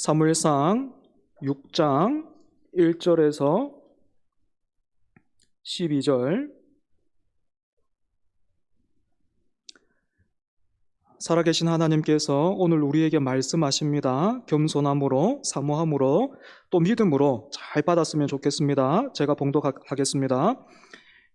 사무엘상 6장 1절에서 12절. 살아계신 하나님께서 오늘 우리에게 말씀하십니다. 겸손함으로, 사모함으로, 또 믿음으로 잘 받았으면 좋겠습니다. 제가 봉독하겠습니다.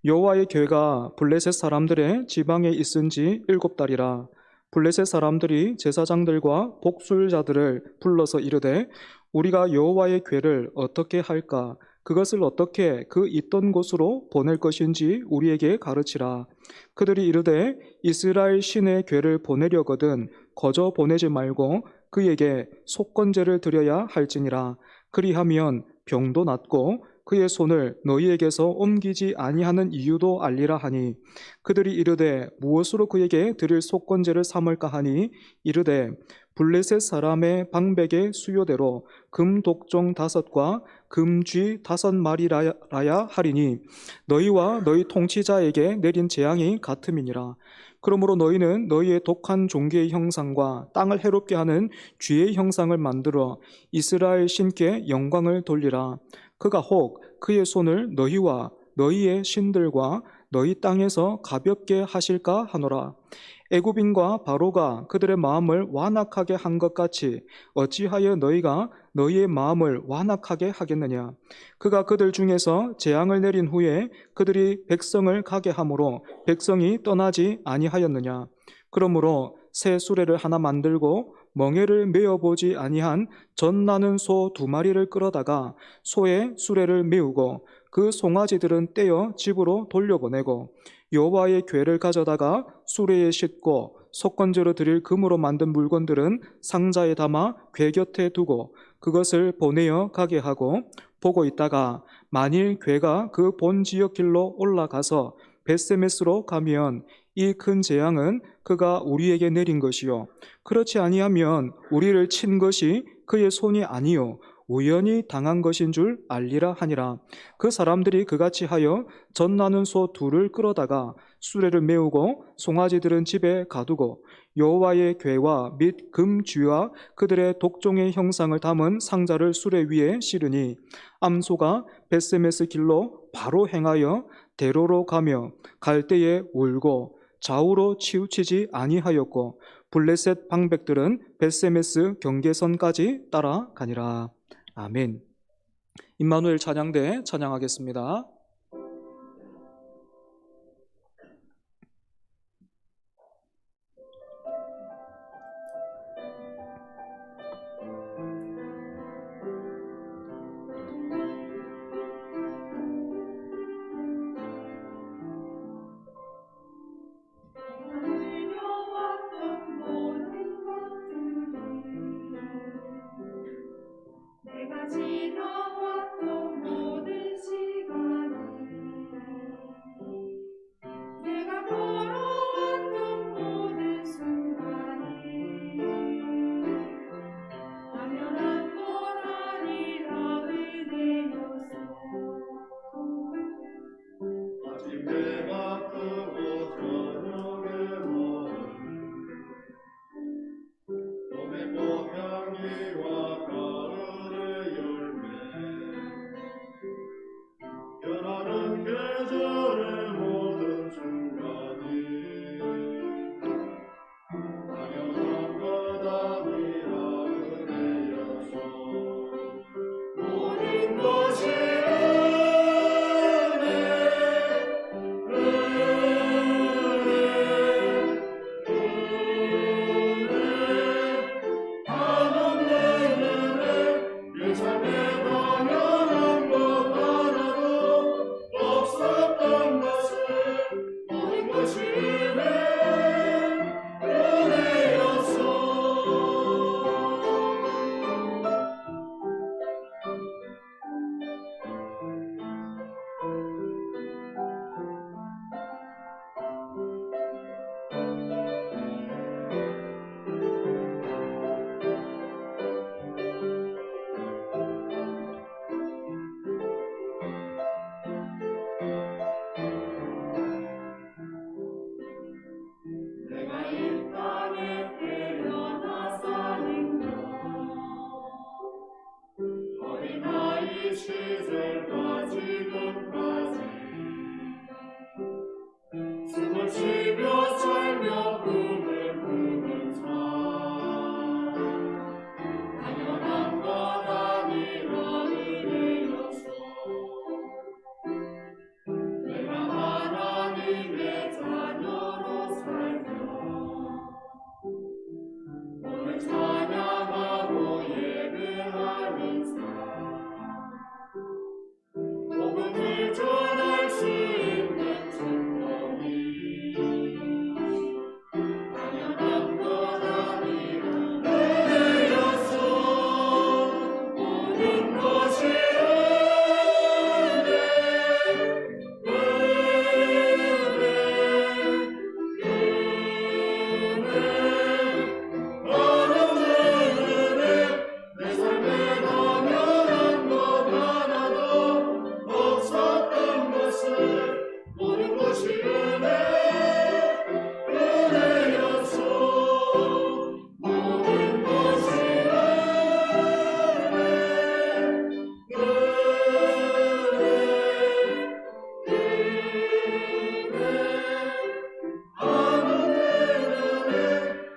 여호와의 괴가 블레셋 사람들의 지방에 있은지 7달이라. 블레셋 사람들이 제사장들과 복술자들을 불러서 이르되 우리가 여호와의 괴를 어떻게 할까? 그것을 어떻게 그 있던 곳으로 보낼 것인지 우리에게 가르치라. 그들이 이르되 이스라엘 신의 괴를 보내려거든 거저 보내지 말고 그에게 속건제를 드려야 할지니라. 그리하면 병도 낫고 그의 손을 너희에게서 옮기지 아니하는 이유도 알리라 하니, 그들이 이르되 무엇으로 그에게 드릴 속건제를 삼을까 하니 이르되 블레셋 사람의 방백의 수요대로 금 독종 5과 금쥐 5마리라야 하리니 너희와 너희 통치자에게 내린 재앙이 같음이니라. 그러므로 너희는 너희의 독한 종기의 형상과 땅을 해롭게 하는 쥐의 형상을 만들어 이스라엘 신께 영광을 돌리라. 그가 혹 그의 손을 너희와 너희의 신들과 너희 땅에서 가볍게 하실까 하노라. 애굽인과 바로가 그들의 마음을 완악하게 한 것 같이 어찌하여 너희가 너희의 마음을 완악하게 하겠느냐. 그가 그들 중에서 재앙을 내린 후에 그들이 백성을 가게 함으로 백성이 떠나지 아니하였느냐. 그러므로 새 수레를 하나 만들고 멍에를 메어보지 아니한 젖 나는 소 2마리를 끌어다가 소의 수레를 메우고 그 송아지들은 떼어 집으로 돌려보내고 여호와의 궤를 가져다가 수레에 싣고 속건제로 드릴 금으로 만든 물건들은 상자에 담아 궤 곁에 두고 그것을 보내어 가게 하고, 보고 있다가 만일 궤가 그 본 지역 길로 올라가서 벳세메스로 가면 이 큰 재앙은 그가 우리에게 내린 것이요 그렇지 아니하면 우리를 친 것이 그의 손이 아니요 우연히 당한 것인 줄 알리라 하니라. 그 사람들이 그같이 하여 젖 나는 소 2를 끌어다가 수레를 메우고 송아지들은 집에 가두고 여호와의 궤와 및 금쥐와 그들의 독종의 형상을 담은 상자를 수레 위에 실으니 암소가 벳세메스 길로 바로 행하여 대로로 가며 갈 때에 울고 좌우로 치우치지 아니하였고 블레셋 방백들은 벳세메스 경계선까지 따라가니라. 아멘. 임마누엘 찬양대 찬양하겠습니다. 들려왔던 모든 것들이 내가 지나왔던 모든 시간이 쉬며 살며 꿈을 꾸는 삶 당연한 것 아니라 은혜였어. 내가 하나님의 자녀로 살며 오늘 찬양하고 예배하는 삶 복음을 전할 수 있는 축복이 당연한 것 아니라 은혜였어. 모든 것이 은혜 나는 은혜 내 삶에 당연한 것 하나도 없었던 것을 모든 것이 은혜였어. 모든 것이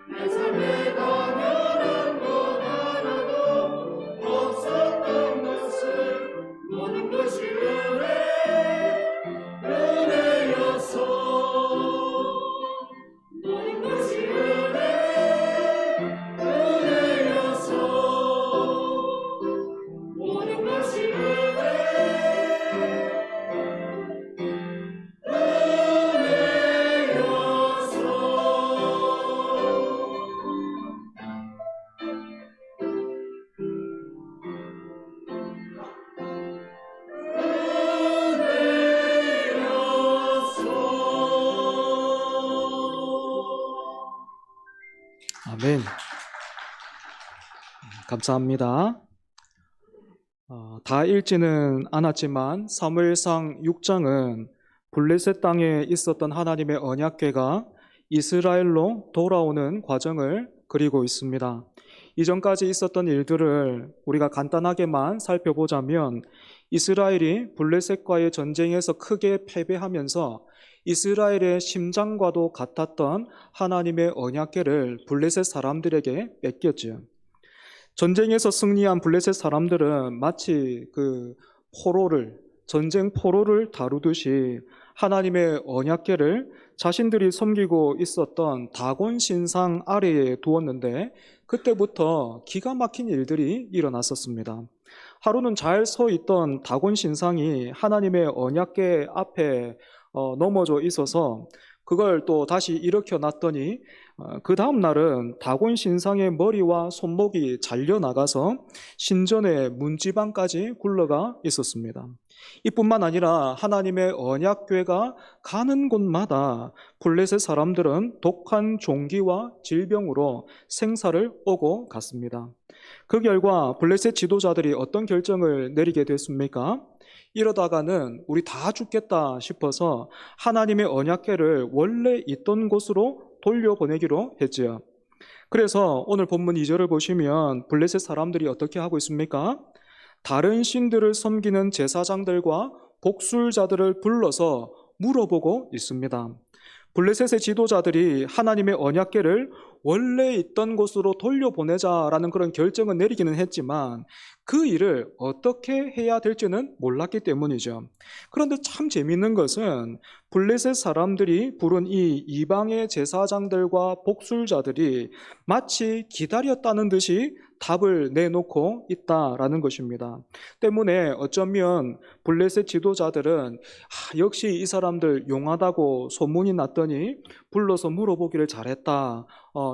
내 삶에 당연한 것 하나도 없었던 것을 모든 것이 은혜였어. 모든 것이 은혜였어. 모든 것이 아멘. 감사합니다. 다 읽지는 않았지만 사무엘상 6장은 블레셋 땅에 있었던 하나님의 언약궤가 이스라엘로 돌아오는 과정을 그리고 있습니다. 이전까지 있었던 일들을 우리가 간단하게만 살펴보자면 이스라엘이 블레셋과의 전쟁에서 크게 패배하면서 이스라엘의 심장과도 같았던 하나님의 언약궤를 블레셋 사람들에게 뺏겼죠. 전쟁에서 승리한 블레셋 사람들은 마치 전쟁 포로를 다루듯이 하나님의 언약궤를 자신들이 섬기고 있었던 다곤 신상 아래에 두었는데 그때부터 기가 막힌 일들이 일어났었습니다. 하루는 잘 서 있던 다곤 신상이 하나님의 언약궤 앞에 넘어져 있어서 그걸 또 다시 일으켜 놨더니 그 다음 날은 다곤 신상의 머리와 손목이 잘려 나가서 신전의 문지방까지 굴러가 있었습니다. 이뿐만 아니라 하나님의 언약궤가 가는 곳마다 블레셋 사람들은 독한 종기와 질병으로 생사를 오고 갔습니다. 그 결과 블레셋 지도자들이 어떤 결정을 내리게 됐습니까? 이러다가는 우리 다 죽겠다 싶어서 하나님의 언약궤를 원래 있던 곳으로 돌려보내기로 했지요. 그래서 오늘 본문 2절을 보시면 블레셋 사람들이 어떻게 하고 있습니까? 다른 신들을 섬기는 제사장들과 복술자들을 불러서 물어보고 있습니다. 블레셋의 지도자들이 하나님의 언약궤를 원래 있던 곳으로 돌려보내자라는 그런 결정을 내리기는 했지만 그 일을 어떻게 해야 될지는 몰랐기 때문이죠. 그런데 참 재미있는 것은 블레셋 사람들이 부른 이 이방의 제사장들과 복술자들이 마치 기다렸다는 듯이 답을 내놓고 있다라는 것입니다. 때문에 어쩌면 블레셋 지도자들은 역시 이 사람들 용하다고 소문이 났더니 불러서 물어보기를 잘했다,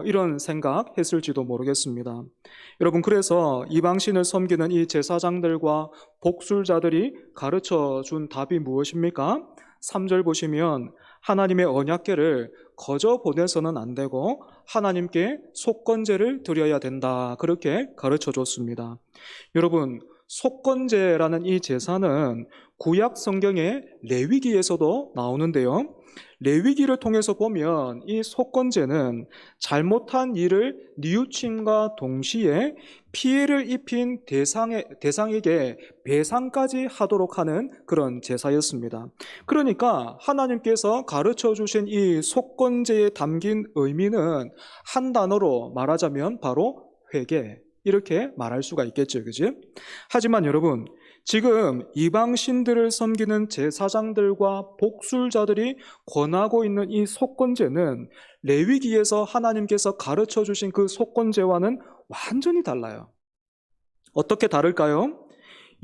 이런 생각했을지도 모르겠습니다. 여러분, 그래서 이방신을 섬기는 이 제사장들과 복술자들이 가르쳐 준 답이 무엇입니까? 3절 보시면 하나님의 언약궤를 거저 보내서는 안 되고 하나님께 속건제를 드려야 된다, 그렇게 가르쳐 줬습니다. 여러분, 속건제라는 이 제사는 구약 성경의 레위기에서도 나오는데요, 레위기를 통해서 보면 이 속건제는 잘못한 일을 뉘우침과 동시에 피해를 입힌 대상에게 배상까지 하도록 하는 그런 제사였습니다. 그러니까 하나님께서 가르쳐 주신 이 속건제에 담긴 의미는 한 단어로 말하자면 바로 회개, 이렇게 말할 수가 있겠죠. 그지? 하지만 여러분, 지금 이방신들을 섬기는 제사장들과 복술자들이 권하고 있는 이 속건제는 레위기에서 하나님께서 가르쳐 주신 그 속건제와는 완전히 달라요. 어떻게 다를까요?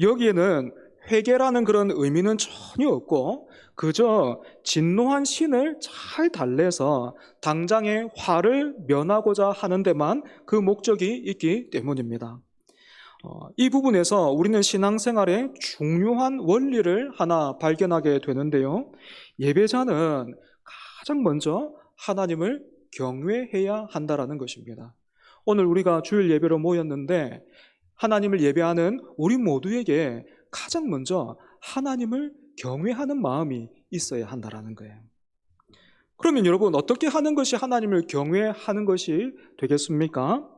여기에는 회개라는 그런 의미는 전혀 없고 그저 진노한 신을 잘 달래서 당장의 화를 면하고자 하는 데만 그 목적이 있기 때문입니다. 이 부분에서 우리는 신앙생활의 중요한 원리를 하나 발견하게 되는데요. 예배자는 가장 먼저 하나님을 경외해야 한다라는 것입니다. 오늘 우리가 주일 예배로 모였는데 하나님을 예배하는 우리 모두에게 가장 먼저 하나님을 경외하는 마음이 있어야 한다라는 거예요. 그러면 여러분, 어떻게 하는 것이 하나님을 경외하는 것이 되겠습니까?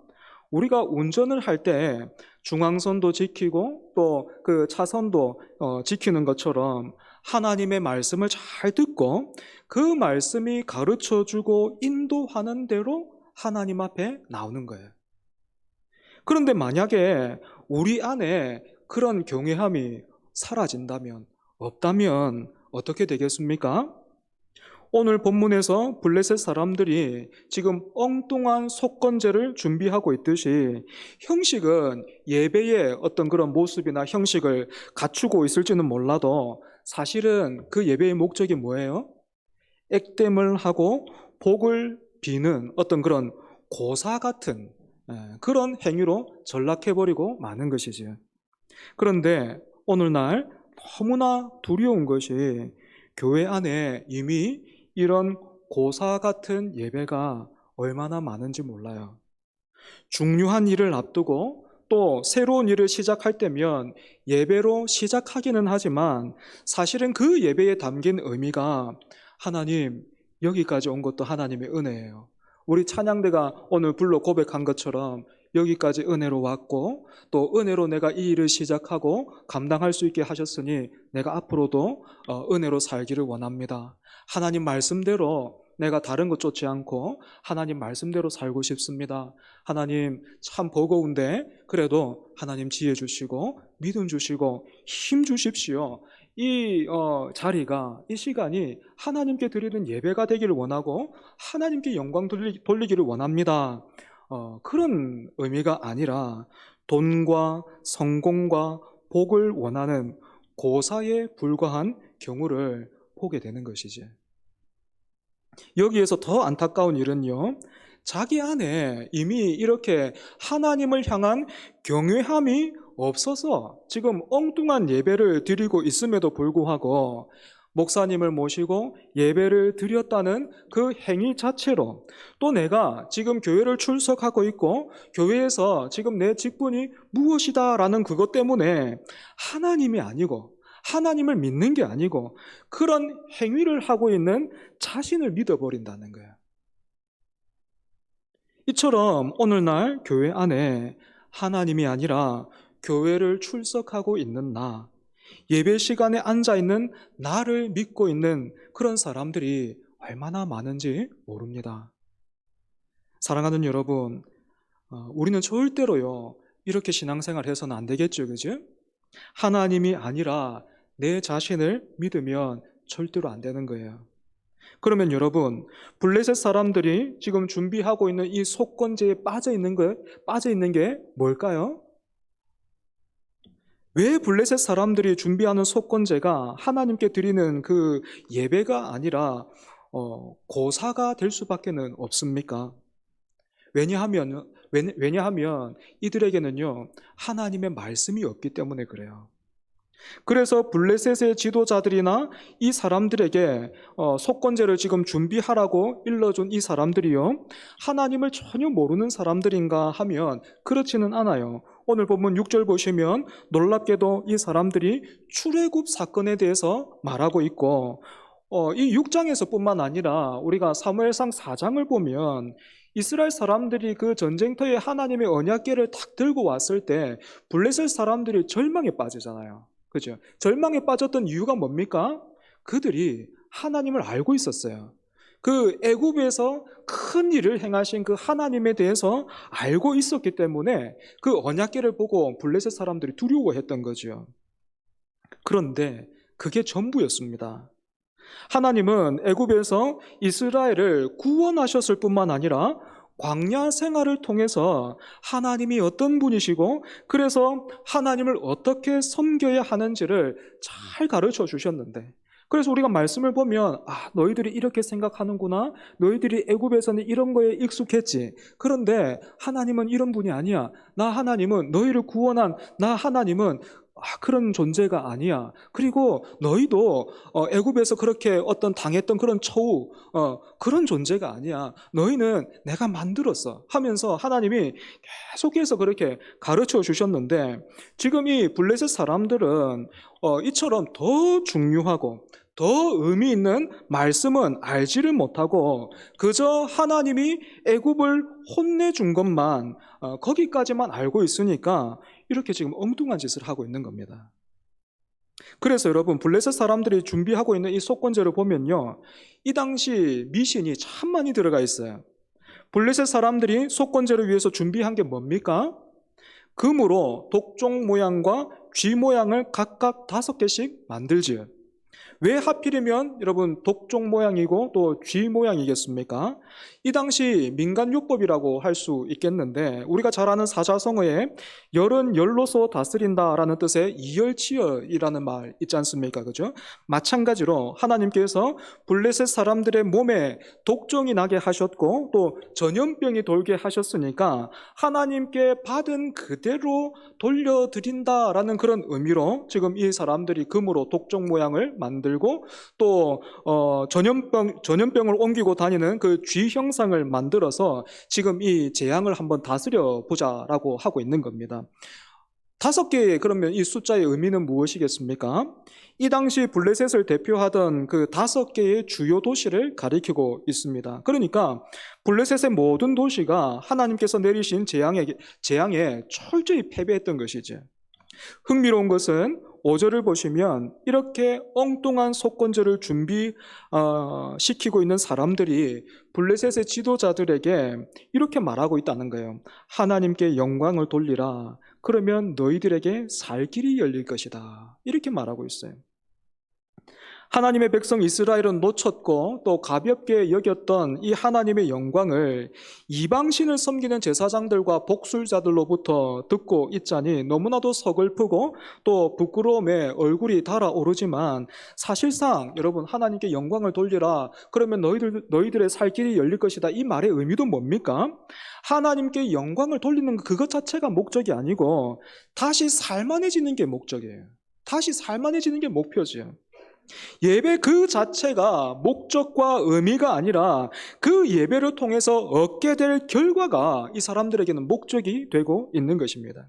우리가 운전을 할 때 중앙선도 지키고 또 그 차선도 지키는 것처럼 하나님의 말씀을 잘 듣고 그 말씀이 가르쳐 주고 인도하는 대로 하나님 앞에 나오는 거예요. 그런데 만약에 우리 안에 그런 경외함이 사라진다면, 없다면 어떻게 되겠습니까? 오늘 본문에서 블레셋 사람들이 지금 엉뚱한 속건제를 준비하고 있듯이 형식은 예배의 어떤 그런 모습이나 형식을 갖추고 있을지는 몰라도 사실은 그 예배의 목적이 뭐예요? 액땜을 하고 복을 비는 어떤 그런 고사 같은 그런 행위로 전락해버리고 마는 것이지. 그런데 오늘날 너무나 두려운 것이 교회 안에 이미 이런 고사 같은 예배가 얼마나 많은지 몰라요. 중요한 일을 앞두고 또 새로운 일을 시작할 때면 예배로 시작하기는 하지만 사실은 그 예배에 담긴 의미가 하나님, 여기까지 온 것도 하나님의 은혜예요. 우리 찬양대가 오늘 불러 고백한 것처럼 여기까지 은혜로 왔고 또 은혜로 내가 이 일을 시작하고 감당할 수 있게 하셨으니 내가 앞으로도 은혜로 살기를 원합니다. 하나님 말씀대로 내가 다른 것 쫓지 않고 하나님 말씀대로 살고 싶습니다. 하나님 참 버거운데 그래도 하나님 지혜 주시고 믿음 주시고 힘 주십시오. 이 자리가, 이 시간이 하나님께 드리는 예배가 되기를 원하고 하나님께 영광 돌리기를 원합니다. 그런 의미가 아니라 돈과 성공과 복을 원하는 고사에 불과한 경우를 보게 되는 것이지. 여기에서 더 안타까운 일은요, 자기 안에 이미 이렇게 하나님을 향한 경외함이 없어서 지금 엉뚱한 예배를 드리고 있음에도 불구하고 목사님을 모시고 예배를 드렸다는 그 행위 자체로 또 내가 지금 교회를 출석하고 있고 교회에서 지금 내 직분이 무엇이다라는 그것 때문에 하나님이 아니고 하나님을 믿는 게 아니고 그런 행위를 하고 있는 자신을 믿어버린다는 거예요. 이처럼 오늘날 교회 안에 하나님이 아니라 교회를 출석하고 있는 나, 예배 시간에 앉아있는 나를 믿고 있는 그런 사람들이 얼마나 많은지 모릅니다. 사랑하는 여러분, 우리는 절대로요 이렇게 신앙생활 해서는 안 되겠죠, 그죠? 하나님이 아니라 내 자신을 믿으면 절대로 안 되는 거예요. 그러면 여러분, 블레셋 사람들이 지금 준비하고 있는 이 속건제에 빠져 있는 게 뭘까요? 왜 블레셋 사람들이 준비하는 속건제가 하나님께 드리는 그 예배가 아니라 고사가 될 수밖에는 없습니까? 왜냐하면 이들에게는요 하나님의 말씀이 없기 때문에 그래요. 그래서 블레셋의 지도자들이나 이 사람들에게 속건제를 지금 준비하라고 일러준 이 사람들이요 하나님을 전혀 모르는 사람들인가 하면 그렇지는 않아요. 오늘 본문 6절 보시면 놀랍게도 이 사람들이 출애굽 사건에 대해서 말하고 있고 이 6장에서뿐만 아니라 우리가 사무엘상 4장을 보면 이스라엘 사람들이 그 전쟁터에 하나님의 언약궤를 탁 들고 왔을 때 블레셋 사람들이 절망에 빠지잖아요. 그죠? 절망에 빠졌던 이유가 뭡니까? 그들이 하나님을 알고 있었어요. 그 애굽에서 큰 일을 행하신 그 하나님에 대해서 알고 있었기 때문에 그 언약궤를 보고 블레셋 사람들이 두려워했던 거죠. 그런데 그게 전부였습니다. 하나님은 애굽에서 이스라엘을 구원하셨을 뿐만 아니라 광야 생활을 통해서 하나님이 어떤 분이시고 그래서 하나님을 어떻게 섬겨야 하는지를 잘 가르쳐 주셨는데, 그래서 우리가 말씀을 보면 너희들이 이렇게 생각하는구나, 너희들이 애굽에서는 이런 거에 익숙했지, 그런데 하나님은 이런 분이 아니야, 나 하나님은 너희를 구원한 나 하나님은 그런 존재가 아니야. 그리고 너희도 애굽에서 그렇게 어떤 당했던 그런 처우, 그런 존재가 아니야. 너희는 내가 만들었어 하면서 하나님이 계속해서 그렇게 가르쳐 주셨는데, 지금 이 블레셋 사람들은 이처럼 더 중요하고 더 의미 있는 말씀은 알지를 못하고 그저 하나님이 애굽을 혼내준 것만, 거기까지만 알고 있으니까 이렇게 지금 엉뚱한 짓을 하고 있는 겁니다. 그래서 여러분, 블레셋 사람들이 준비하고 있는 이 속건제를 보면요, 이 당시 미신이 참 많이 들어가 있어요. 블레셋 사람들이 속건제를 위해서 준비한 게 뭡니까? 금으로 독종 모양과 쥐 모양을 각각 5개씩 만들지요. 왜 하필이면 여러분 독종 모양이고 또 쥐 모양이겠습니까? 이 당시 민간요법이라고 할 수 있겠는데, 우리가 잘 아는 사자성어에 열은 열로서 다스린다라는 뜻의 이열치열이라는 말 있지 않습니까? 그죠? 마찬가지로 하나님께서 블레셋 사람들의 몸에 독종이 나게 하셨고 또 전염병이 돌게 하셨으니까 하나님께 받은 그대로 돌려드린다라는 그런 의미로 지금 이 사람들이 금으로 독종 모양을 만들고 또 전염병을 옮기고 다니는 그 쥐 형상을 만들어서 지금 이 재앙을 한번 다스려 보자라고 하고 있는 겁니다. 5개의 그러면 이 숫자의 의미는 무엇이겠습니까? 이 당시 블레셋을 대표하던 그 5개의 주요 도시를 가리키고 있습니다. 그러니까 블레셋의 모든 도시가 하나님께서 내리신 재앙에 철저히 패배했던 것이죠. 흥미로운 것은 5절을 보시면 이렇게 엉뚱한 속건제를 준비시키고 있는 사람들이 블레셋의 지도자들에게 이렇게 말하고 있다는 거예요. 하나님께 영광을 돌리라. 그러면 너희들에게 살 길이 열릴 것이다. 이렇게 말하고 있어요. 하나님의 백성 이스라엘은 놓쳤고 또 가볍게 여겼던 이 하나님의 영광을 이방신을 섬기는 제사장들과 복술자들로부터 듣고 있자니 너무나도 서글프고 또 부끄러움에 얼굴이 달아오르지만, 사실상 여러분 하나님께 영광을 돌리라 그러면 너희들의 살 길이 열릴 것이다, 이 말의 의미도 뭡니까? 하나님께 영광을 돌리는 그것 자체가 목적이 아니고 다시 살만해지는 게 목적이에요. 다시 살만해지는 게 목표지요. 예배 그 자체가 목적과 의미가 아니라 그 예배를 통해서 얻게 될 결과가 이 사람들에게는 목적이 되고 있는 것입니다.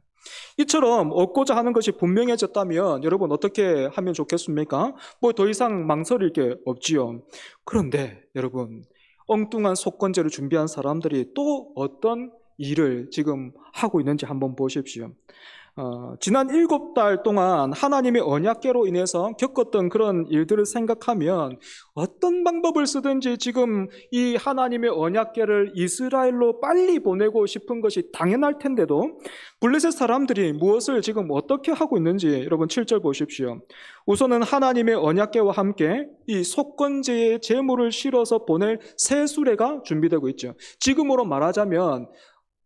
이처럼 얻고자 하는 것이 분명해졌다면 여러분 어떻게 하면 좋겠습니까? 뭐 더 이상 망설일 게 없지요. 그런데 여러분, 엉뚱한 속건제를 준비한 사람들이 또 어떤 일을 지금 하고 있는지 한번 보십시오. 지난 7달 동안 하나님의 언약궤로 인해서 겪었던 그런 일들을 생각하면 어떤 방법을 쓰든지 지금 이 하나님의 언약궤를 이스라엘로 빨리 보내고 싶은 것이 당연할 텐데도 블레셋 사람들이 무엇을 지금 어떻게 하고 있는지 여러분 7절 보십시오. 우선은 하나님의 언약궤와 함께 이 속건제의 제물을 실어서 보낼 새 수레가 준비되고 있죠. 지금으로 말하자면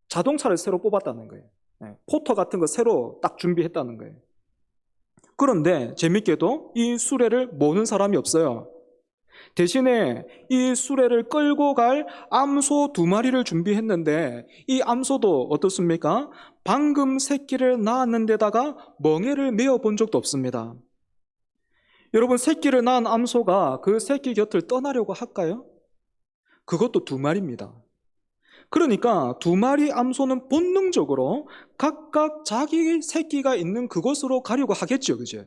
자동차를 새로 뽑았다는 거예요. 포터 같은 거 새로 딱 준비했다는 거예요. 그런데 재밌게도 이 수레를 모는 사람이 없어요. 대신에 이 수레를 끌고 갈 암소 2마리를 준비했는데 이 암소도 어떻습니까? 방금 새끼를 낳았는 데다가 멍에를 메어 본 적도 없습니다. 여러분, 새끼를 낳은 암소가 그 새끼 곁을 떠나려고 할까요? 그것도 2마리입니다. 그러니까 2마리 암소는 본능적으로 각각 자기 새끼가 있는 그곳으로 가려고 하겠죠, 그죠?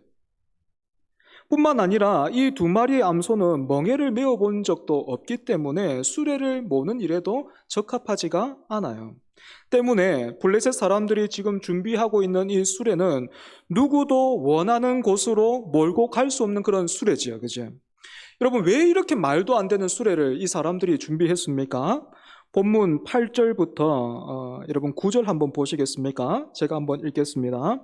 뿐만 아니라 이 두 마리의 암소는 멍에를 메어 본 적도 없기 때문에 수레를 모는 일에도 적합하지가 않아요. 때문에 블레셋 사람들이 지금 준비하고 있는 이 수레는 누구도 원하는 곳으로 몰고 갈 수 없는 그런 수레지요. 그죠? 여러분, 왜 이렇게 말도 안 되는 수레를 이 사람들이 준비했습니까? 본문 8절부터 여러분 9절 한번 보시겠습니까? 제가 한번 읽겠습니다.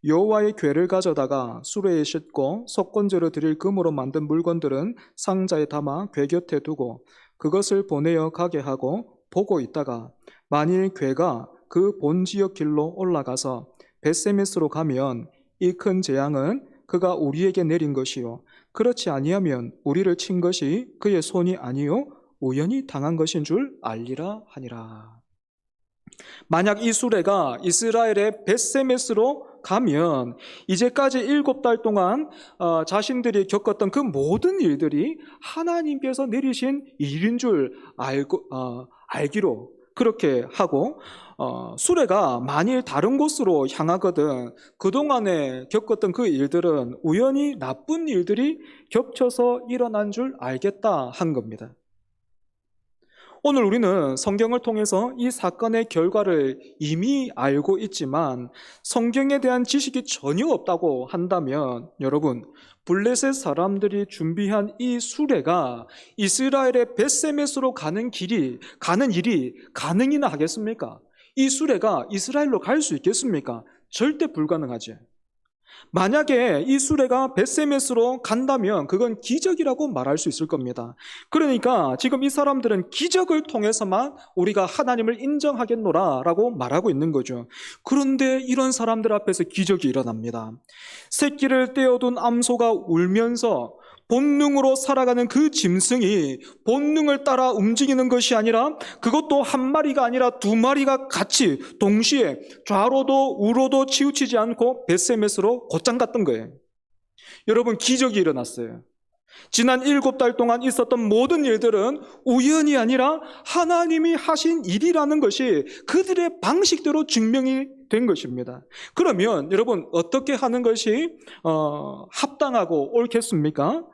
여호와의 궤를 가져다가 수레에 싣고 속건제로 드릴 금으로 만든 물건들은 상자에 담아 궤 곁에 두고 그것을 보내어 가게 하고 보고 있다가 만일 궤가 그 본 지역 길로 올라가서 벳세메스로 가면 이 큰 재앙은 그가 우리에게 내린 것이요 그렇지 아니하면 우리를 친 것이 그의 손이 아니요 우연히 당한 것인 줄 알리라 하니라. 만약 이 수레가 이스라엘의 벳세메스로 가면 이제까지 7달 동안 자신들이 겪었던 그 모든 일들이 하나님께서 내리신 일인 줄 알기로 그렇게 하고 수레가 만일 다른 곳으로 향하거든 그동안에 겪었던 그 일들은 우연히 나쁜 일들이 겹쳐서 일어난 줄 알겠다 한 겁니다. 오늘 우리는 성경을 통해서 이 사건의 결과를 이미 알고 있지만 성경에 대한 지식이 전혀 없다고 한다면 여러분, 블레셋 사람들이 준비한 이 수레가 이스라엘의 벳세메스로 가는 일이 가능이나 하겠습니까? 이 수레가 이스라엘로 갈 수 있겠습니까? 절대 불가능하지. 만약에 이 수레가 벳세메스로 간다면 그건 기적이라고 말할 수 있을 겁니다. 그러니까 지금 이 사람들은 기적을 통해서만 우리가 하나님을 인정하겠노라 라고 말하고 있는 거죠. 그런데 이런 사람들 앞에서 기적이 일어납니다. 새끼를 떼어둔 암소가 울면서 본능으로 살아가는 그 짐승이 본능을 따라 움직이는 것이 아니라 그것도 한 마리가 아니라 두 마리가 같이 동시에 좌로도 우로도 치우치지 않고 벳세메스로 곧장 갔던 거예요. 여러분, 기적이 일어났어요. 지난 7달 동안 있었던 모든 일들은 우연이 아니라 하나님이 하신 일이라는 것이 그들의 방식대로 증명이 된 것입니다. 그러면 여러분, 어떻게 하는 것이 합당하고 옳겠습니까?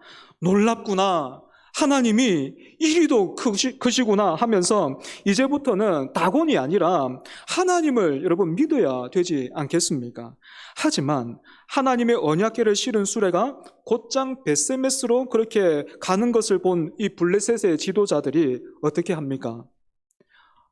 놀랍구나, 하나님이 이리도 크시구나 하면서 이제부터는 다곤이 아니라 하나님을 여러분 믿어야 되지 않겠습니까? 하지만 하나님의 언약궤를 실은 수레가 곧장 벳세메스로 그렇게 가는 것을 본 이 블레셋의 지도자들이 어떻게 합니까?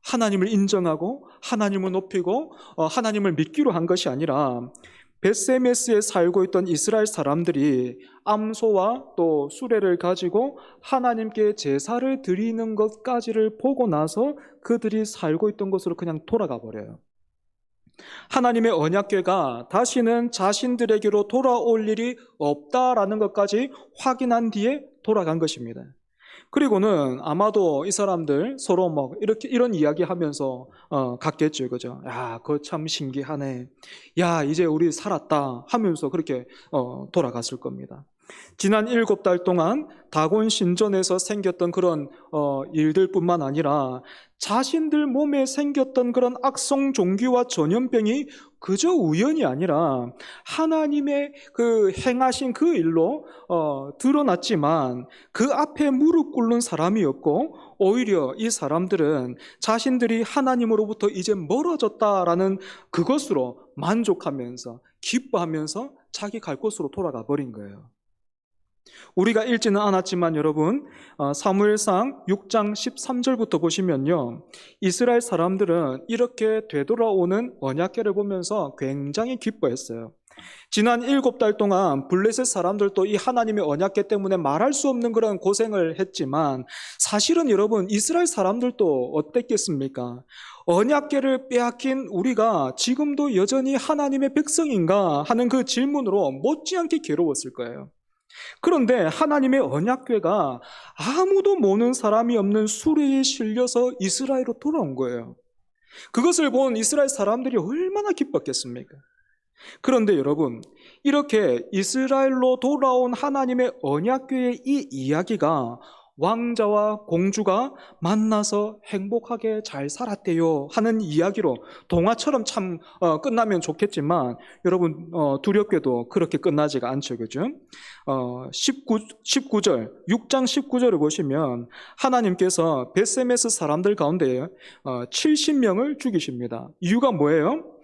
하나님을 인정하고 하나님을 높이고 하나님을 믿기로 한 것이 아니라 벳세메스에 살고 있던 이스라엘 사람들이 암소와 또 수레를 가지고 하나님께 제사를 드리는 것까지를 보고 나서 그들이 살고 있던 곳으로 그냥 돌아가 버려요. 하나님의 언약궤가 다시는 자신들에게로 돌아올 일이 없다라는 것까지 확인한 뒤에 돌아간 것입니다. 그리고는 아마도 이 사람들 서로 막 이런 이야기 하면서 갔겠죠. 그죠? 야, 그거 참 신기하네. 야, 이제 우리 살았다 하면서 그렇게 돌아갔을 겁니다. 지난 7달 동안 다곤 신전에서 생겼던 그런 일들뿐만 아니라 자신들 몸에 생겼던 그런 악성 종기와 전염병이 그저 우연이 아니라 하나님의 그 행하신 그 일로 드러났지만 그 앞에 무릎 꿇는 사람이 없고 오히려 이 사람들은 자신들이 하나님으로부터 이제 멀어졌다라는 그것으로 만족하면서 기뻐하면서 자기 갈 곳으로 돌아가 버린 거예요. 우리가 읽지는 않았지만 여러분, 사무엘상 6장 13절부터 보시면요, 이스라엘 사람들은 이렇게 되돌아오는 언약궤를 보면서 굉장히 기뻐했어요. 지난 7달 동안 블레셋 사람들도 이 하나님의 언약궤 때문에 말할 수 없는 그런 고생을 했지만 사실은 여러분, 이스라엘 사람들도 어땠겠습니까? 언약궤를 빼앗긴 우리가 지금도 여전히 하나님의 백성인가 하는 그 질문으로 못지않게 괴로웠을 거예요. 그런데 하나님의 언약궤가 아무도 모는 사람이 없는 수레에 실려서 이스라엘로 돌아온 거예요. 그것을 본 이스라엘 사람들이 얼마나 기뻤겠습니까? 그런데 여러분, 이렇게 이스라엘로 돌아온 하나님의 언약궤의 이 이야기가 왕자와 공주가 만나서 행복하게 잘 살았대요 하는 이야기로 동화처럼 참 끝나면 좋겠지만 여러분 두렵게도 그렇게 끝나지가 않죠. 그죠? 19절 6장 19절을 보시면 하나님께서 벳세메스 사람들 가운데 70명을 죽이십니다. 이유가 뭐예요?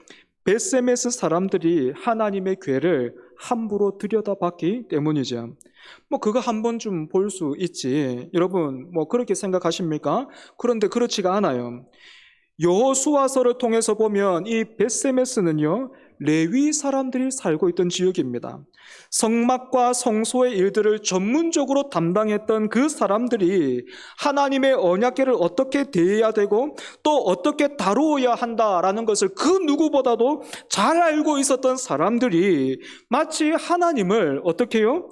벳세메스 사람들이 하나님의 궤를 함부로 들여다봤기 때문이죠. 뭐 그거 한 번쯤 볼 수 있지. 여러분 뭐 그렇게 생각하십니까? 그런데 그렇지가 않아요. 여호수아서를 통해서 보면 이 벳세메스는요 레위 사람들이 살고 있던 지역입니다. 성막과 성소의 일들을 전문적으로 담당했던 그 사람들이 하나님의 언약궤를 어떻게 대해야 되고 또 어떻게 다루어야 한다라는 것을 그 누구보다도 잘 알고 있었던 사람들이 마치 하나님을 어떻게 해요?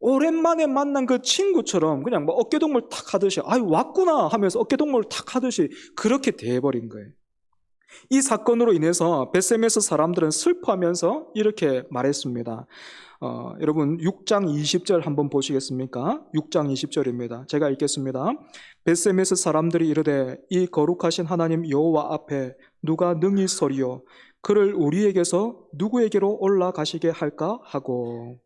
오랜만에 만난 그 친구처럼 그냥 뭐 어깨동무를 탁 하듯이 아유 왔구나 하면서 어깨동무를 탁 하듯이 그렇게 대해버린 거예요. 이 사건으로 인해서 벳세메스 사람들은 슬퍼하면서 이렇게 말했습니다. 여러분 6장 20절 한번 보시겠습니까? 6장 20절입니다. 제가 읽겠습니다. 벳세메스 사람들이 이르되 이 거룩하신 하나님 여호와 앞에 누가 능히 서리요 그를 우리에게서 누구에게로 올라가시게 할까 하고.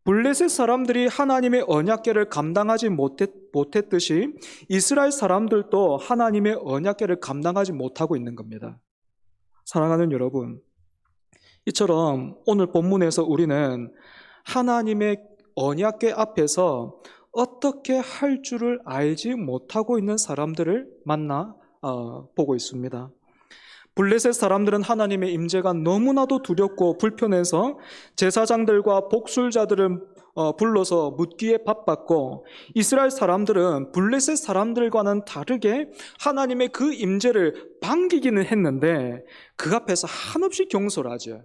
블레셋 사람들이 하나님의 언약궤를 감당하지 못했듯이 이스라엘 사람들도 하나님의 언약궤를 감당하지 못하고 있는 겁니다. 사랑하는 여러분, 이처럼 오늘 본문에서 우리는 하나님의 언약궤 앞에서 어떻게 할 줄을 알지 못하고 있는 사람들을 만나 보고 있습니다. 블레셋 사람들은 하나님의 임재가 너무나도 두렵고 불편해서 제사장들과 복술자들을 불러서 묻기에 바빴고, 이스라엘 사람들은 블레셋 사람들과는 다르게 하나님의 그 임재를 반기기는 했는데 그 앞에서 한없이 경솔하죠.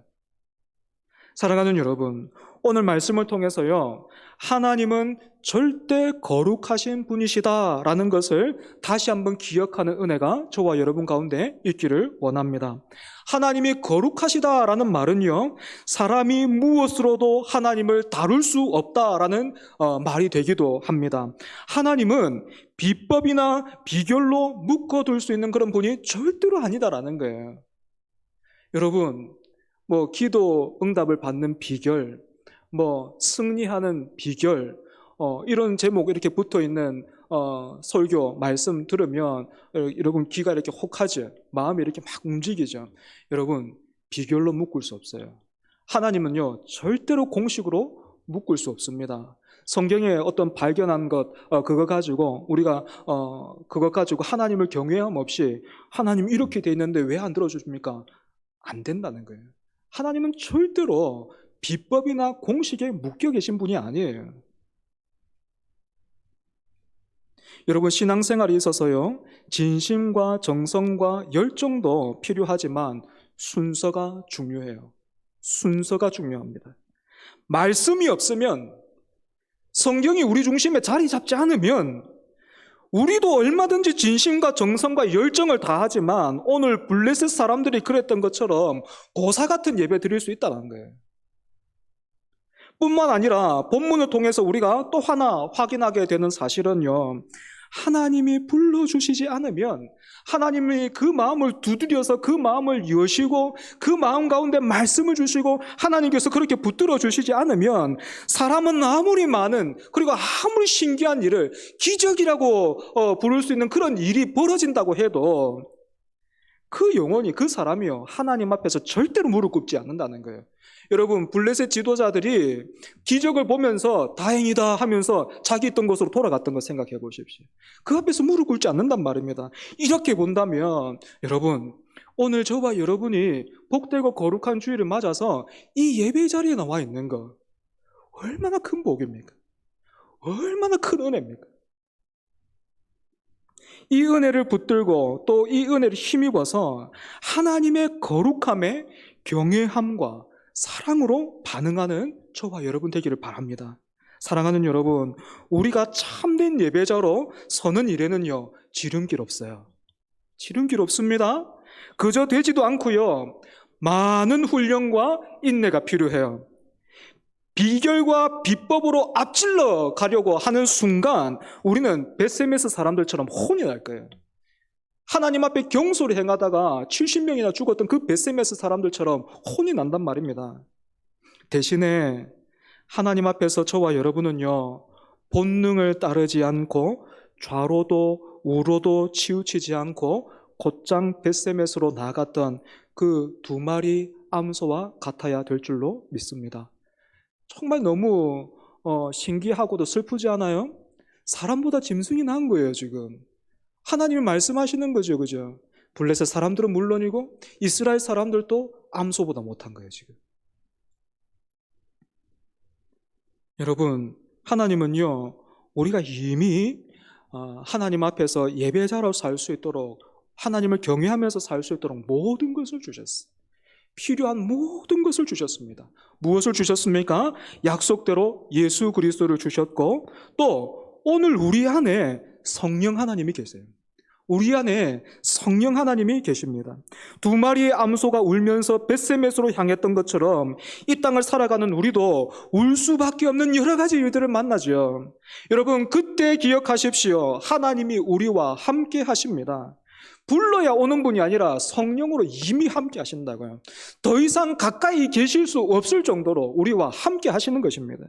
사랑하는 여러분, 오늘 말씀을 통해서요, 하나님은 절대 거룩하신 분이시다라는 것을 다시 한번 기억하는 은혜가 저와 여러분 가운데 있기를 원합니다. 하나님이 거룩하시다라는 말은요, 사람이 무엇으로도 하나님을 다룰 수 없다라는 말이 되기도 합니다. 하나님은 비법이나 비결로 묶어둘 수 있는 그런 분이 절대로 아니다라는 거예요. 여러분, 뭐 기도 응답을 받는 비결, 뭐 승리하는 비결, 이런 제목 이렇게 붙어있는 설교 말씀 들으면 여러분 귀가 이렇게 혹하죠. 마음이 이렇게 막 움직이죠. 여러분, 비결로 묶을 수 없어요. 하나님은요 절대로 공식으로 묶을 수 없습니다. 성경에 어떤 발견한 것 그거 가지고 우리가 그거 가지고 하나님을 경외함 없이 하나님 이렇게 돼 있는데 왜 안 들어주십니까? 안 된다는 거예요. 하나님은 절대로 비법이나 공식에 묶여 계신 분이 아니에요. 여러분, 신앙생활에 있어서요, 진심과 정성과 열정도 필요하지만 순서가 중요해요. 순서가 중요합니다. 말씀이 없으면, 성경이 우리 중심에 자리 잡지 않으면 우리도 얼마든지 진심과 정성과 열정을 다하지만 오늘 블레셋 사람들이 그랬던 것처럼 고사 같은 예배 드릴 수 있다는 거예요. 뿐만 아니라 본문을 통해서 우리가 또 하나 확인하게 되는 사실은요, 하나님이 불러주시지 않으면, 하나님이 그 마음을 두드려서 그 마음을 여시고 그 마음 가운데 말씀을 주시고 하나님께서 그렇게 붙들어 주시지 않으면 사람은 아무리 많은, 그리고 아무리 신기한 일을 기적이라고 부를 수 있는 그런 일이 벌어진다고 해도 그 영혼이, 그 사람이요, 하나님 앞에서 절대로 무릎 꿇지 않는다는 거예요. 여러분, 블레셋 지도자들이 기적을 보면서 다행이다 하면서 자기 있던 곳으로 돌아갔던 거 생각해 보십시오. 그 앞에서 무릎 꿇지 않는단 말입니다. 이렇게 본다면 여러분, 오늘 저와 여러분이 복되고 거룩한 주일을 맞아서 이 예배 자리에 나와 있는 거 얼마나 큰 복입니까? 얼마나 큰 은혜입니까? 이 은혜를 붙들고 또 이 은혜를 힘입어서 하나님의 거룩함에 경외함과 사랑으로 반응하는 저와 여러분 되기를 바랍니다. 사랑하는 여러분, 우리가 참된 예배자로 서는 일에는요, 지름길 없어요. 지름길 없습니다. 그저 되지도 않고요, 많은 훈련과 인내가 필요해요. 비결과 비법으로 앞질러 가려고 하는 순간 우리는 벳세메스 사람들처럼 혼이 날 거예요. 하나님 앞에 경솔히 행하다가 70명이나 죽었던 그 벳세메스 사람들처럼 혼이 난단 말입니다. 대신에 하나님 앞에서 저와 여러분은요, 본능을 따르지 않고 좌로도 우로도 치우치지 않고 곧장 벳세메스로 나아갔던 그 두 마리 암소와 같아야 될 줄로 믿습니다. 정말 너무 신기하고도 슬프지 않아요? 사람보다 짐승이 나은 거예요, 지금. 하나님이 말씀하시는 거죠, 그죠? 블레셋 사람들은 물론이고 이스라엘 사람들도 암소보다 못한 거예요, 지금. 여러분, 하나님은요, 우리가 이미 하나님 앞에서 예배자로 살 수 있도록, 하나님을 경외하면서 살 수 있도록 모든 것을 주셨어요. 필요한 모든 것을 주셨습니다. 무엇을 주셨습니까? 약속대로 예수 그리스도를 주셨고, 또 오늘 우리 안에 성령 하나님이 계세요. 우리 안에 성령 하나님이 계십니다. 두 마리의 암소가 울면서 벳세메스로 향했던 것처럼 이 땅을 살아가는 우리도 울 수밖에 없는 여러 가지 일들을 만나죠. 여러분, 그때 기억하십시오. 하나님이 우리와 함께 하십니다. 불러야 오는 분이 아니라 성령으로 이미 함께 하신다고요. 더 이상 가까이 계실 수 없을 정도로 우리와 함께 하시는 것입니다.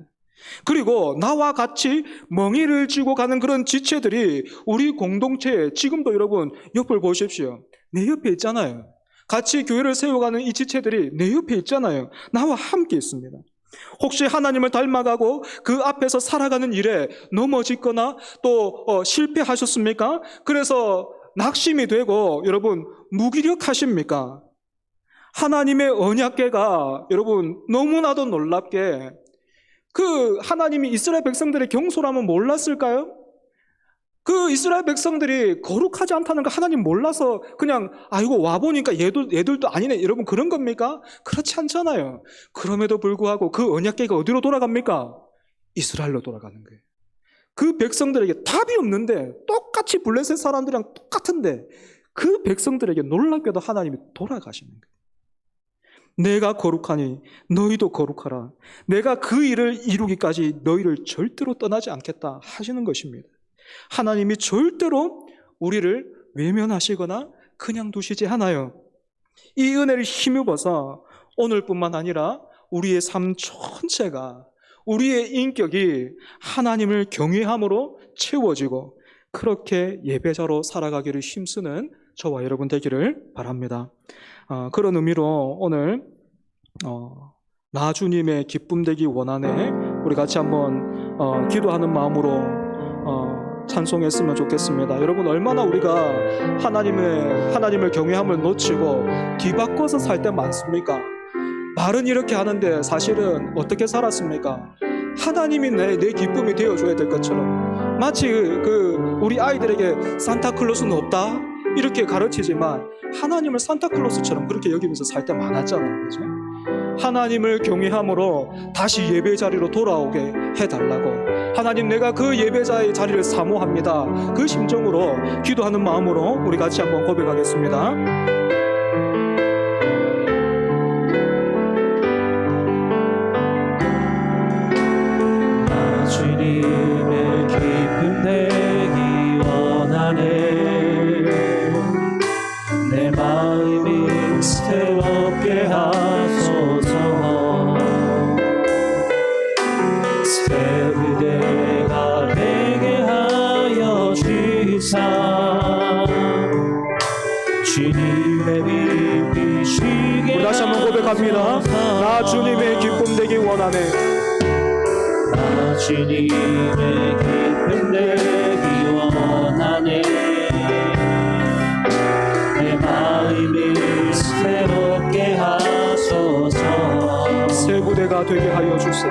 그리고 나와 같이 멍에를 쥐고 가는 그런 지체들이 우리 공동체에, 지금도 여러분 옆을 보십시오. 내 옆에 있잖아요. 같이 교회를 세워가는 이 지체들이 내 옆에 있잖아요. 나와 함께 있습니다. 혹시 하나님을 닮아가고 그 앞에서 살아가는 일에 넘어지거나 또 실패하셨습니까? 그래서 낙심이 되고 여러분 무기력하십니까? 하나님의 언약궤가 여러분 너무나도 놀랍게, 그 하나님이 이스라엘 백성들의 경솔함은 몰랐을까요? 그 이스라엘 백성들이 거룩하지 않다는 거 하나님 몰라서 그냥 이거 와보니까 얘들도 아니네, 여러분 그런 겁니까? 그렇지 않잖아요. 그럼에도 불구하고 그 언약궤가 어디로 돌아갑니까? 이스라엘로 돌아가는 거예요. 그 백성들에게 답이 없는데, 똑같이 블레셋 사람들이랑 똑같은데 그 백성들에게 놀랍게도 하나님이 돌아가시는 거예요. 내가 거룩하니 너희도 거룩하라. 내가 그 일을 이루기까지 너희를 절대로 떠나지 않겠다 하시는 것입니다. 하나님이 절대로 우리를 외면하시거나 그냥 두시지 않아요. 이 은혜를 힘입어서 오늘뿐만 아니라 우리의 삶 전체가, 우리의 인격이 하나님을 경외함으로 채워지고 그렇게 예배자로 살아가기를 힘쓰는 저와 여러분 되기를 바랍니다. 그런 의미로 오늘 나 주님의 기쁨 되기 원하네, 우리 같이 한번 기도하는 마음으로 찬송했으면 좋겠습니다. 여러분, 얼마나 우리가 하나님을 경외함을 놓치고 뒤바꿔서 살 때 많습니까? 말은 이렇게 하는데 사실은 어떻게 살았습니까? 하나님이 내 기쁨이 되어줘야 될 것처럼, 마치 우리 아이들에게 산타클로스는 없다 이렇게 가르치지만 하나님을 산타클로스처럼 그렇게 여기면서 살 때 많았잖아요, 그죠? 하나님을 경외함으로 다시 예배 자리로 돌아오게 해달라고, 하나님 내가 그 예배자의 자리를 사모합니다, 그 심정으로 기도하는 마음으로 우리 같이 한번 고백하겠습니다. 주님의 기쁨 되기 원하네. 내 마음이 새롭게 하소서. 새 그대가 되게 하여 주사. 주님의 빛 비시게 우리 다시 한번 고백합니다. 나 주님의 기쁨 되기 원하네. 나 주님의 기쁨 되기 원하네. 내 마음을 새롭게 하소서. 새 부대가 되게 하여 주세.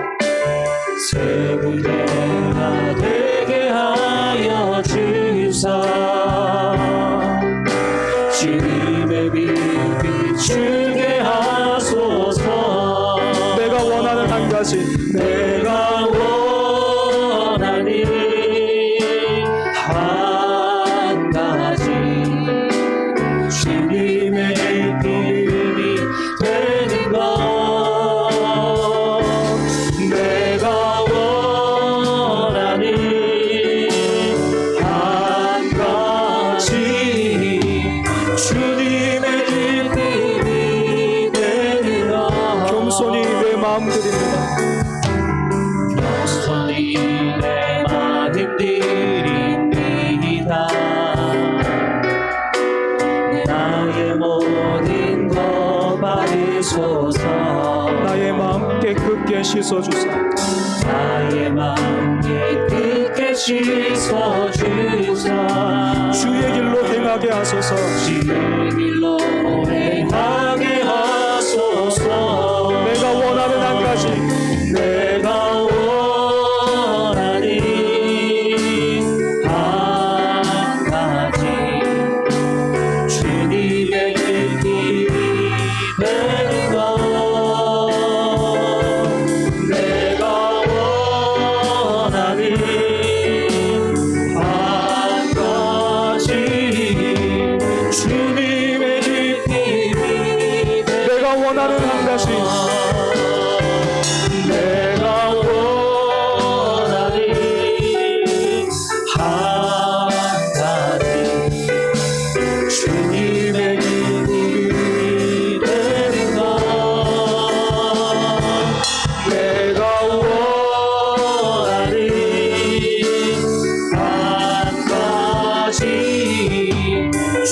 새 부대가 되게 하여 주사. 주님의 빛 비추게 하소서. 내가 원하는 한 가지, 내가 원하는 한 가지, 주님의 기쁨이 되는 것. 주소서. 나의 마음 깨끗게 씻어주사. 나의 마음 깨끗게 씻어주사. 주의 길로 행하게 하소서. 주의 길로 행하게 하소서. 내가 원하는 한 가지, 내가 원하는 한 가지, 주님의 길이 되는 것. 내가 원하는 한 가지, 주님의 길이 내가 원하는 한 가지, 내가 원하는 한 가지, 주님의 길이 되는 것. 내가 원하는 한 가지,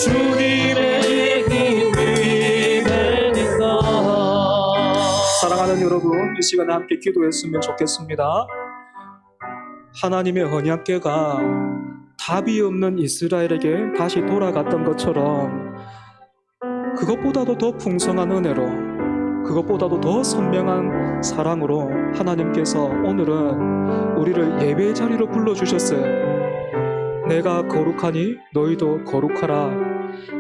주님의 길이 되는 것. 사랑하는 여러분, 이 시간에 함께 기도했으면 좋겠습니다. 하나님의 언약궤가 답이 없는 이스라엘에게 다시 돌아갔던 것처럼 그것보다도 더 풍성한 은혜로, 그것보다도 더 선명한 사랑으로 하나님께서 오늘은 우리를 예배 자리로 불러주셨어요. 내가 거룩하니 너희도 거룩하라.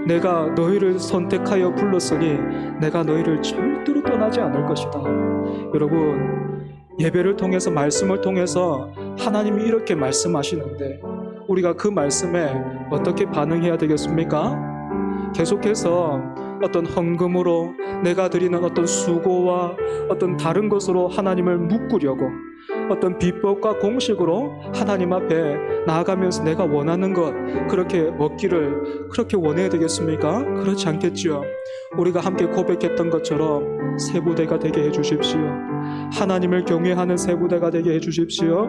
내가 너희를 선택하여 불렀으니 내가 너희를 절대로 떠나지 않을 것이다. 여러분, 예배를 통해서, 말씀을 통해서 하나님이 이렇게 말씀하시는데 우리가 그 말씀에 어떻게 반응해야 되겠습니까? 계속해서 어떤 헌금으로, 내가 드리는 어떤 수고와 어떤 다른 것으로 하나님을 묶으려고, 어떤 비법과 공식으로 하나님 앞에 나아가면서 내가 원하는 것 그렇게 얻기를 그렇게 원해야 되겠습니까? 그렇지 않겠지요. 우리가 함께 고백했던 것처럼 세부대가 되게 해주십시오. 하나님을 경외하는 세부대가 되게 해주십시오.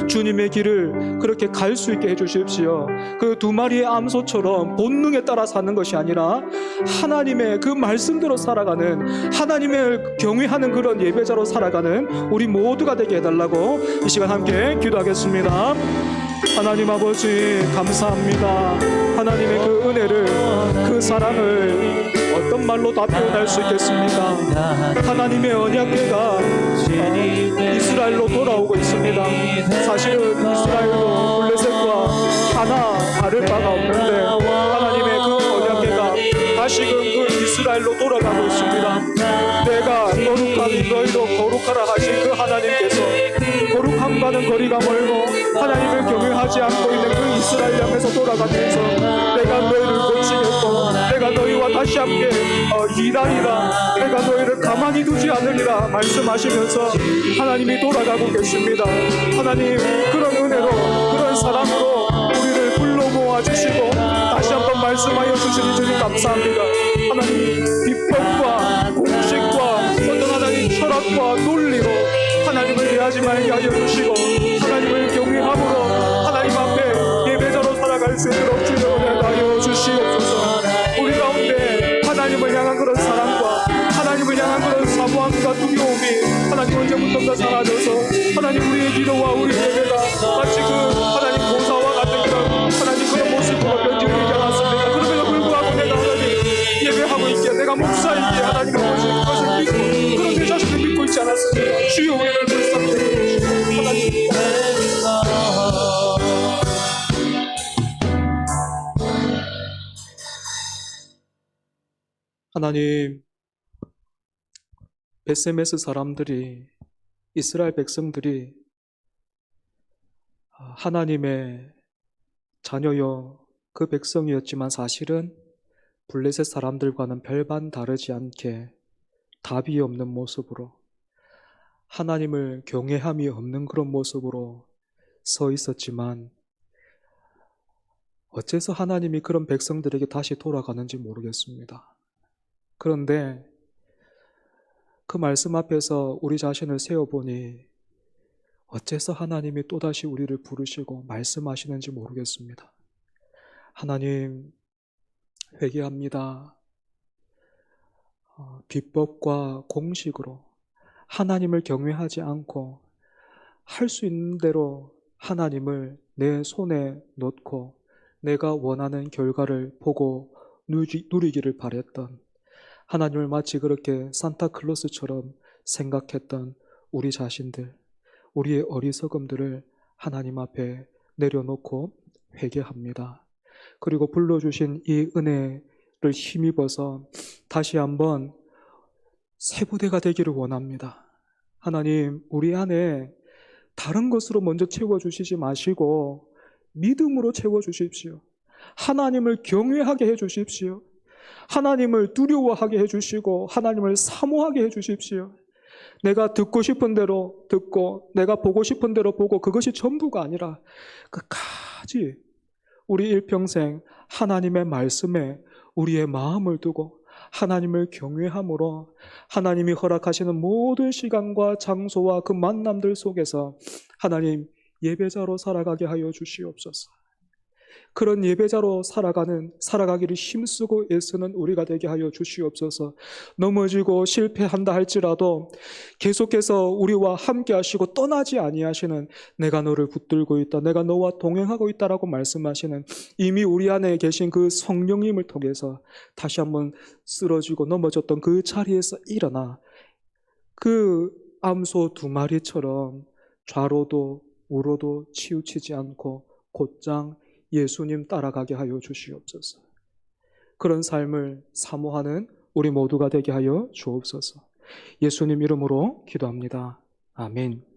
주님의 길을 그렇게 갈 수 있게 해주십시오. 그 두 마리의 암소처럼 본능에 따라 사는 것이 아니라 하나님의 그 말씀대로 살아가는, 하나님을 경외하는 그런 예배자로 살아가는 우리 모두가 되게 해달라고 이 시간 함께 기도하겠습니다. 하나님 아버지, 감사합니다. 하나님의 그 은혜를, 그 사랑을 어떤 말로 다 표현할 수 있겠습니까? 하나님의 언약궤가 이스라엘로 돌아오고 있습니다. 사실은 이스라엘도 블레셋과 하나 다를 바가 없는데 하나님의 그 언약궤가 다시금 그 이스라엘로 돌아가고 있습니다. 내가 거룩하니 너희도 거룩하라 하신 그 하나님께서 거룩함과는 거리가 멀고 하나님을 경외하지 않고 있는 그 이스라엘 향해서 돌아가면서 내가 너희를 고치겠고 내가 너희와 다시 함께 일하리라, 내가 너희를 가만히 두지 않으리라 말씀하시면서 하나님이 돌아가고 계십니다. 하나님, 그런 은혜로, 그런 사랑으로 우리를 불러 모아주시고 다시 한번 말씀하여 주시니 주님 감사합니다. 하나님, 비법과 공식과 어떤 하나님 철학과 논리로 하나님을 대하지 말게 하여 주시고 하나님을 경외함으로 하나님 앞에 예배자로 살아갈 수 있도록 주여 하여 주시옵소서. 우리 가운데 하나님을 향한 그런 사랑과 하나님을 향한 그런 사모함과 두려움이 하나님 언제부턴가 사라져서 하나님, 우리의 기도와 우리 예배가 마치 그 하나님 보사와 같은 하나님 그런 모습으로 변질되지 않았습니까? 그럼에도 불구하고 내가 하나님 예배하고 있기에, 내가 목사이기에 하나님 아버지 그것을 믿고 그런 내 자신을 믿고 있지 않았습니까? 주여 우리를 불쌍히 여겨주시고 하나님, 하나님, 베세메스 사람들이, 이스라엘 백성들이 하나님의 자녀여 그 백성이었지만 사실은 블레셋 사람들과는 별반 다르지 않게 답이 없는 모습으로, 하나님을 경외함이 없는 그런 모습으로 서 있었지만 어째서 하나님이 그런 백성들에게 다시 돌아가는지 모르겠습니다. 그런데 그 말씀 앞에서 우리 자신을 세워보니 어째서 하나님이 또다시 우리를 부르시고 말씀하시는지 모르겠습니다. 하나님, 회개합니다. 비법과 공식으로 하나님을 경외하지 않고 할 수 있는 대로 하나님을 내 손에 놓고 내가 원하는 결과를 보고 누리기를 바랬던, 하나님을 마치 그렇게 산타클로스처럼 생각했던 우리 자신들, 우리의 어리석음들을 하나님 앞에 내려놓고 회개합니다. 그리고 불러주신 이 은혜를 힘입어서 다시 한번 새 부대가 되기를 원합니다. 하나님, 우리 안에 다른 것으로 먼저 채워주시지 마시고 믿음으로 채워주십시오. 하나님을 경외하게 해주십시오. 하나님을 두려워하게 해주시고 하나님을 사모하게 해주십시오. 내가 듣고 싶은 대로 듣고 내가 보고 싶은 대로 보고 그것이 전부가 아니라 끝까지 우리 일평생 하나님의 말씀에 우리의 마음을 두고 하나님을 경외함으로 하나님이 허락하시는 모든 시간과 장소와 그 만남들 속에서 하나님 예배자로 살아가게 하여 주시옵소서. 그런 예배자로 살아가기를 힘쓰고 애쓰는 우리가 되게 하여 주시옵소서. 넘어지고 실패한다 할지라도 계속해서 우리와 함께 하시고 떠나지 아니하시는, 내가 너를 붙들고 있다, 내가 너와 동행하고 있다라고 말씀하시는 이미 우리 안에 계신 그 성령님을 통해서 다시 한번 쓰러지고 넘어졌던 그 자리에서 일어나 그 암소 2마리처럼 좌로도 우로도 치우치지 않고 곧장 예수님 따라가게 하여 주시옵소서. 그런 삶을 사모하는 우리 모두가 되게 하여 주옵소서. 예수님 이름으로 기도합니다. 아멘.